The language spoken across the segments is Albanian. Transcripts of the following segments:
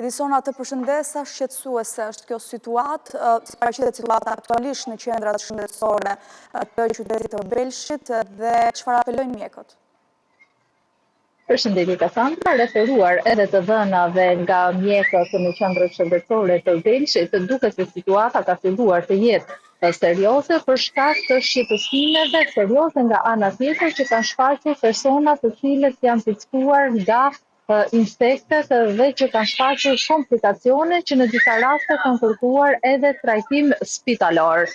Edisona, të përshëndesa, shqetësuese është kjo situatë, si paraqitet situata aktualisht në qendrat shëndetësore të qytetit të Belshit dhe çfarë apelojnë mjekët? Përshëndetje Kasandra, referuar edhe të dhënave nga mjekët në qendrën shëndetësore të Belshit, duket se situata ka filluar të jetë serioze për shkak të shqetësimeve serioze nga ana tjetër që kanë shfaqur persona të cilët janë piktuar nga insektet dhe që kanë shfaqur komplikacione që në disa raste kanë kërkuar edhe trajtim spitalor.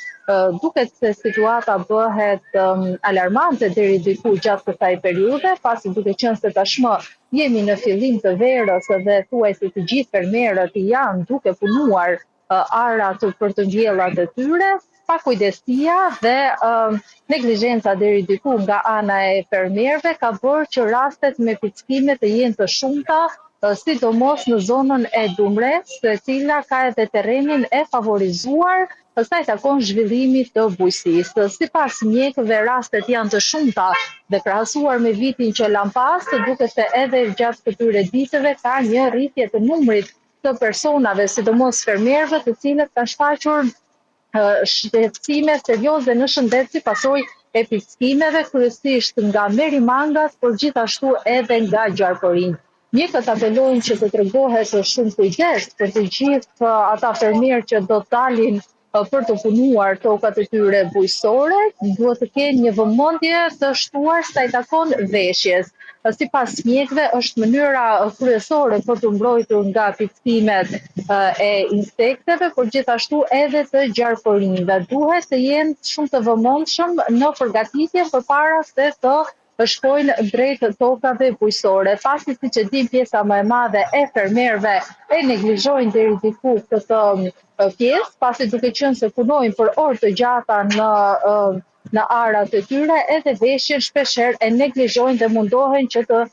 Duket se situata bëhet alarmante deri diku gjatë kësaj periudhe, pasi duke qenë se tashmë jemi në fillim të verës dhe thuajse të gjithë fermerët janë duke punuar arat për të mbjellat e tyre, pakujdesia dhe neglizhenca deri diku nga ana e fermerëve ka bërë që rastet me pickime të jenë të shumta, sidomos në zonën e Dumres, e cila ka edhe terrenin e favorizuar sa i takon zhvillimit të bujqësisë. Sipas mjekëve, rastet janë të shumta dhe krahasuar me vitin që lan pas, duket se edhe gjatë këtyre ditëve ka një rritje të numrit të personave, sidomos fermerëve, të cilët kanë shfaqur shqetësime serioze në shëndet si pasojë e pickimeve, kryesisht nga merimangat, por gjithashtu edhe nga gjarpërinjt. Mjekët apelojnë që të tregohet shumë kujdes për të gjithë ata fermerë që do të dalin për të punuar tokat e tyre bujqësore, duhet të kenë një vëmendje të shtuar sa i takon veshjes. Sipas mjekëve, është mënyra kryesore për të mbrojtur nga pickimet e insekteve, por gjithashtu edhe të gjarpërinjve. Duhet të jenë shumë të vëmendshëm në përgatitje përpara se të shkojnë drejt tokave bujqësore. Pasi siç e dim, pjesa më e madhe e fermerëve e neglizhojnë deri diku këtë pjesë, pasi duke qenë se punojnë për orë të gjata në arat e tyre, edhe veshjen shpeshherë e neglizhojnë dhe mundohen që të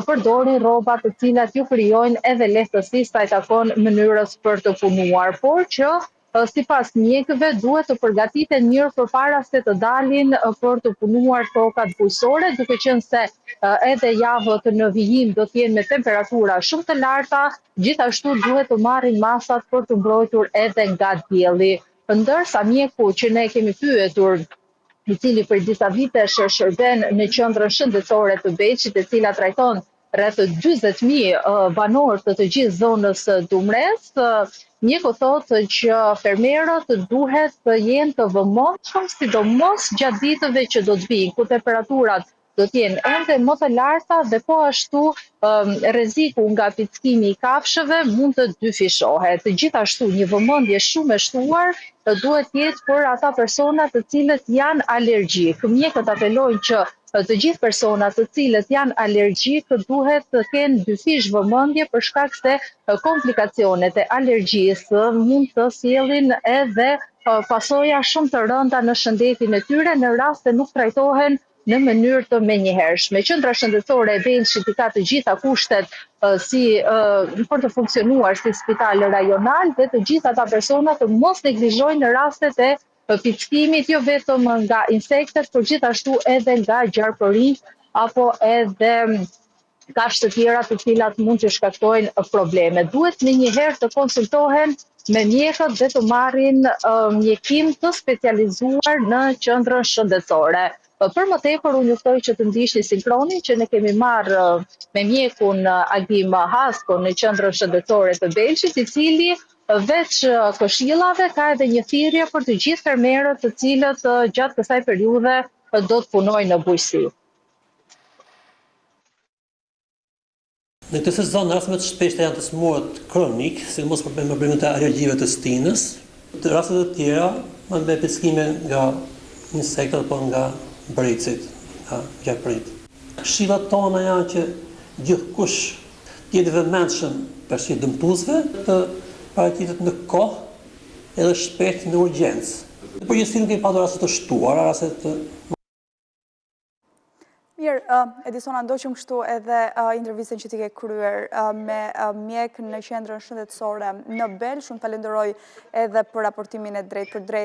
përdorin rroba të cilat ju krijojnë edhe lehtësi sa i takon mënyrës për të punuar, por që sipas mjekëve duhet të përgatiten mirë përpara se të dalin për të punuar tokat bujqësore, duke qenë se edhe javët në vijim do të jenë me temperatura shumë të larta, gjithashtu duhet të marrin masat për të mbrojtur edhe nga dielli. Ndërsa mjeku që ne kemi pyetur, i cili për disa vitesh shërben në qendrën shëndetësore të Belshit, e cila trajton rreth 40.000 banor të gjithë zonës Dumres, mjeku thotë që fermerët duhet të jenë të vëmendshëm, sidomos gjatë ditëve që do të vijnë, ku temperaturat do të jenë ende më të larta dhe po ashtu rreziku nga pickimi i kafshëve mund të dyfishohet. Gjithashtu një vëmendje shumë e shtuar duhet jetë për ata persona të cilët janë alergjik. Mjekët apelojnë që të gjithë personat të cilët janë alergjik duhet të kenë dyfish vëmendje për shkak se komplikacionet e alergjisë mund të sjellin edhe pasoja shumë të rënda në shëndetin e tyre në rast se nuk trajtohen në mënyrë të menjëhershme. Qendra shëndetësore e Belshit ka të gjitha kushtet për të funksionuar si spital rajonal dhe të gjitha ata persona të mos neglizhojnë në rastet e pickimit, jo vetëm nga insektet, por gjithashtu edhe nga gjarpërinjt apo edhe kafshë të tjera të cilat mund të shkaktojnë probleme. Duhet menjëherë të konsultohen me mjekët dhe të marrin mjekim të specializuar në qendrën shëndetësore. Për më tepër, unë juftoj që të ndiqni sinkronin që ne kemi marrë me mjekun Agim Hasko në qendrën shëndetësore të Belshit, i cili veç këshillave ka edhe një thirrje për të gjithë fermerët të cilët gjatë kësaj periudhe do të punojnë në bujqësi. Në këtë sezon rastet të shpeshta janë të smurët kronik, sidomos për problemet e alergjive të stinës. Rastet e tjera janë me pickime nga insektet apo nga bricit, nga gjarpërinjt. Këshillat tona janë që gjithkush të jetë vëmendshëm për dëmtuesve të paraqitet në kohë edhe shpejt në urgjencë. Në përgjithësi nuk kemi pasur raste të shtuara, raste të Mirë, Edisona, ndoqëm kështu edhe intervistën që ti ke kryer me mjek në qendrën shëndetësore në Belsh. Unë falenderoj edhe për raportimin e drejt për drejt